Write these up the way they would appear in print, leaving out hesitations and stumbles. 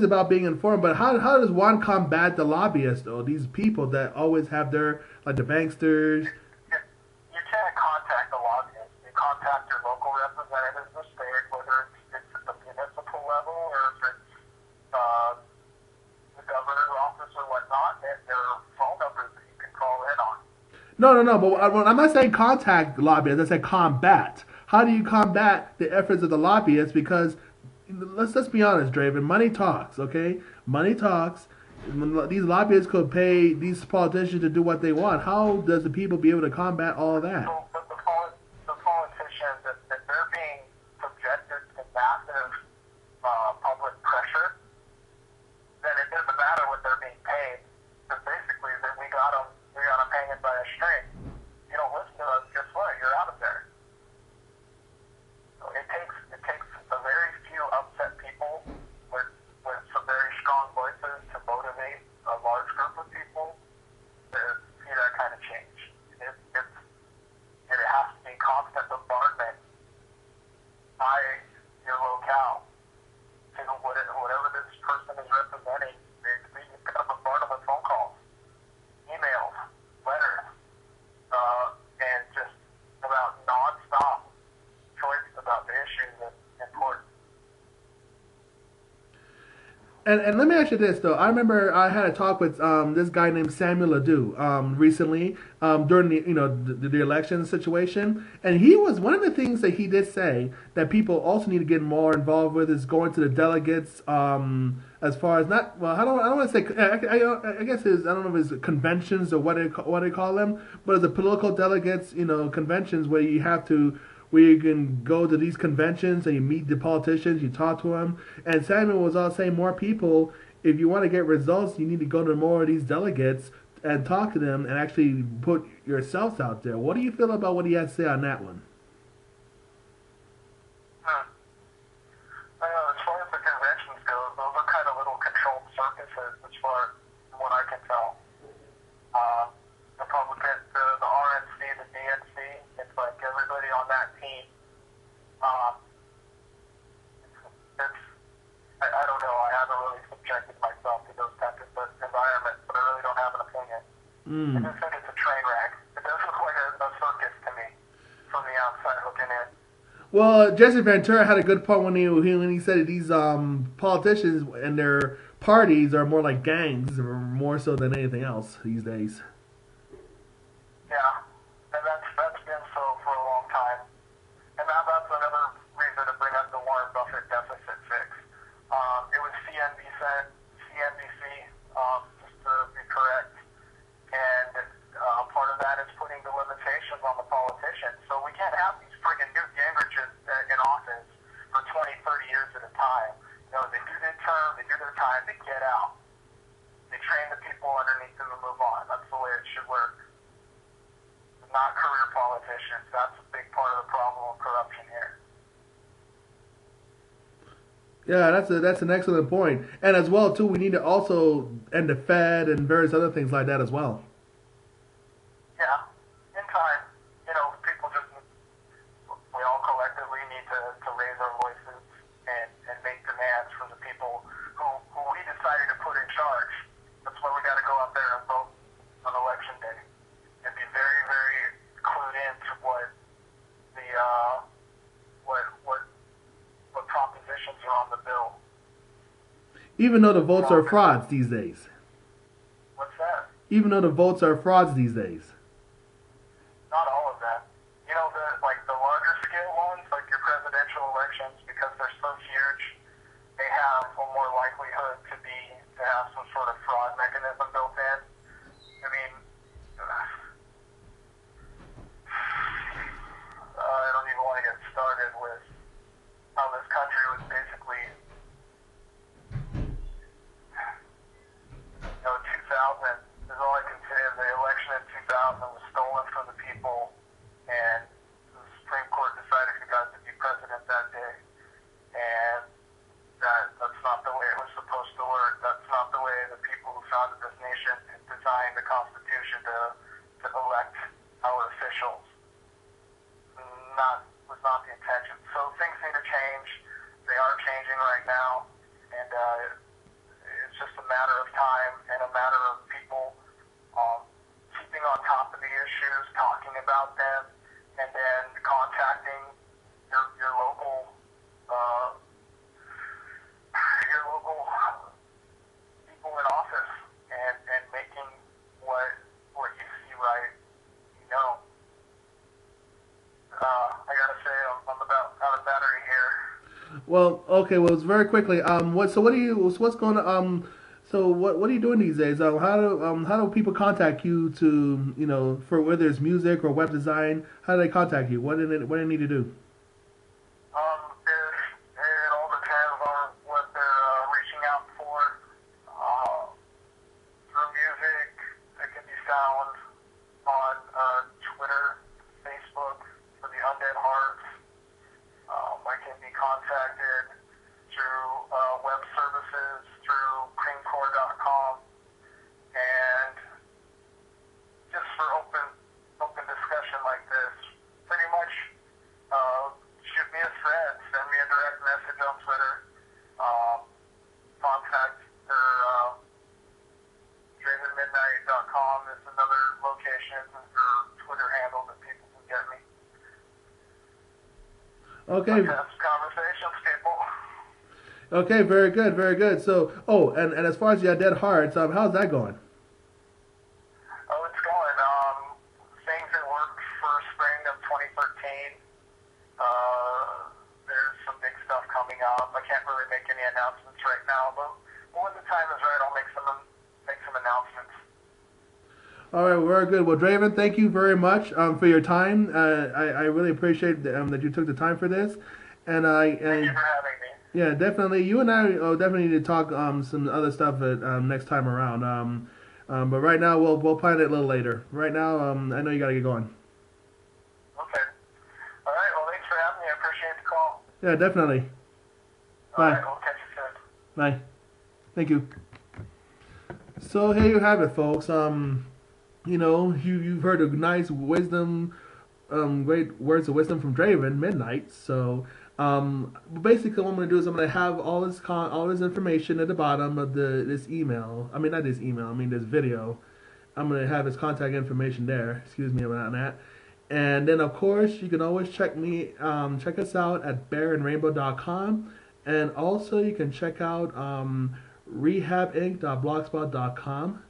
about being informed, but how does one combat the lobbyists though? These people that always have their like the banksters. You can't contact the lobbyists. You contact your local representatives in the state, whether it's at the municipal level or if it's the governor's office or whatnot. There are phone numbers that you can call in on. No. But I'm not saying contact lobbyists. I said combat. How do you combat the efforts of the lobbyists? Because let's be honest, Draven. Money talks. Okay, money talks. These lobbyists could pay these politicians to do what they want. How does the people be able to combat all of that? So, but the politicians, if they're being subjected to massive public pressure, then it doesn't matter what they're being paid. Because basically, that we got them hanging by a string. You don't listen to us, guess what? You're out of there. So it takes a very few upset people with some very strong voices to motivate a large group of people to see that kind of change. It has to be constant bombardment by your locale to whatever this person is representing. You've got to bombard them with phone calls, emails, letters, and just about nonstop choice about the issues that's important. And let me ask you this though. I remember I had a talk with this guy named Samuel LeDoux recently during the election situation, and he was one of the things that he did say that people also need to get more involved with is going to the delegates as far as not well I don't want to say I guess I don't know if it's conventions or what they call them, but it's the political delegates conventions where you have to where you can go to these conventions and you meet the politicians, you talk to them. And Samuel was all saying more people, if you want to get results, you need to go to more of these delegates and talk to them and actually put yourselves out there. What do you feel about what he had to say on that one? As far as the conventions go, those are kind of little controlled circuses as far as what I can tell. Republican, the RNC, the DNC, it's like everybody on that team. I don't know. I haven't really subjected myself to those types of environments, but I really don't have an opinion. I just think it's a train wreck. It does look like a circus to me from the outside looking in. Well, Jesse Ventura had a good point when he said these politicians and their parties are more like gangs, more so than anything else these days. Yeah, and that's been so for a long time. And now that's another reason to bring up the Warren Buffett deficit fix. It was CNBC, just to be correct. And part of that is putting the limitations on the politicians. So we can't have these friggin' Newt Gingriches in office for 20, 30 years at a time. They do their term, they do their time, they get out. They train the people underneath them to move on. That's the way it should work. Not career politicians. That's a big part of the problem of corruption here. Yeah, that's an excellent point. And as well too, we need to also end the Fed and various other things like that as well. Yeah, in time, people just, we all collectively need to raise our voices and make demands from the people who we decided to put in charge. That's why we got to go out there and vote on election day and be very, very clued into what the what propositions are on the bill. Even though the votes are frauds these days. What's that? Even though the votes are frauds these days. Not all of that. The larger scale ones, like your presidential elections, because they're so huge, they have a more likelihood to have some sort of fraud mechanism built in. I mean, I don't even want to get started with how this country was basically, 2000 is all I can say is the election in 2000 was stolen from the people, and the Supreme Court decided who got to be president that day. And that's not the way it was supposed to work. That's not the way the people who founded this nation designed the Constitution to elect our officials. Was not the intention. So things need to change. They are changing right now, and about them, and then contacting your local people in office and making what you see right, you know. I gotta say I'm about out of battery here. Well, okay. Well, it's very quickly. What's going on? So what are you doing these days? How do people contact you to, for whether it's music or web design? How do they contact you? What do they need to do? It all depends on what they're reaching out for. Through music, it can be found on Twitter, Facebook for the Undead Hearts. I can be contacted through web services, through creamcore.com, and just for open discussion like this, pretty much shoot me a thread, send me a direct message on Twitter, contact or DravenMidnight.com is another location or Twitter handle that people can get me. Okay. Have conversations, people. Okay, very good, very good. So, and as far as your Dead Hearts, how's that going? Oh, it's going. Things in work for spring of 2013. There's some big stuff coming up. I can't really make any announcements right now, but when the time is right, I'll make some announcements. All right, very good. Well, Draven, thank you very much for your time. I really appreciate that you took the time for this, Thank you for having me. Yeah, definitely. You and I definitely need to talk some other stuff next time around. But right now we'll plan it a little later. Right now, I know you gotta get going. Okay. All right. Well, thanks for having me. I appreciate the call. Yeah, definitely. All Bye. right. We'll catch you soon. Bye. Thank you. So here you have it, folks. You've heard a nice wisdom, great words of wisdom from Draven Midnight. So. Basically, what I'm going to do is I'm going to have all this information at the bottom of this email. I mean, not this email. I mean, this video. I'm going to have his contact information there. Excuse me about that. And then, of course, you can always check us out at bearandrainbow.com. And also, you can check out rehabinc.blogspot.com.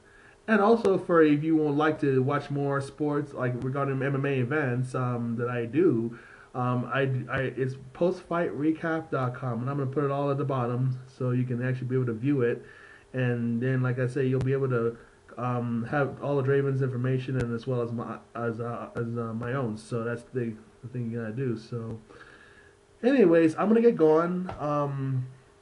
And also, for if you would like to watch more sports, like regarding MMA events that I do. It's postfightrecap.com, and I'm going to put it all at the bottom so you can actually be able to view it. And then, like I say, you'll be able to have all of Draven's information and as well as my own. So that's the thing you gotta do. So, anyways, I'm gonna get going.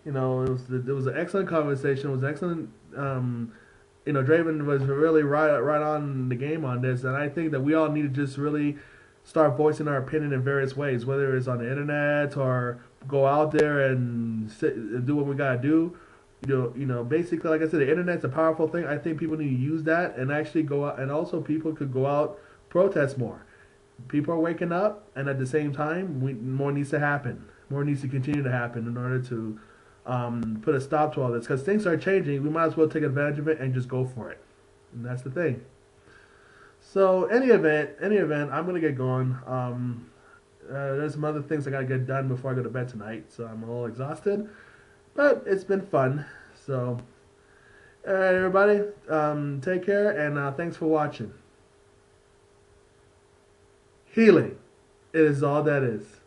It was an excellent conversation. It was excellent. Draven was really right on the game on this, and I think that we all need to just really start voicing our opinion in various ways, whether it's on the internet or go out there and do what we gotta do. Basically, like I said, the internet's a powerful thing. I think people need to use that and actually go out, and also people could go out, protest more. People are waking up, and at the same time, more needs to happen. More needs to continue to happen in order to put a stop to all this. Because things are changing, we might as well take advantage of it and just go for it. And that's the thing. So, any event, I'm gonna get going. There's some other things I gotta get done before I go to bed tonight, so I'm a little exhausted, but it's been fun. So, all right, everybody, take care, and thanks for watching. Healing, it is all that is.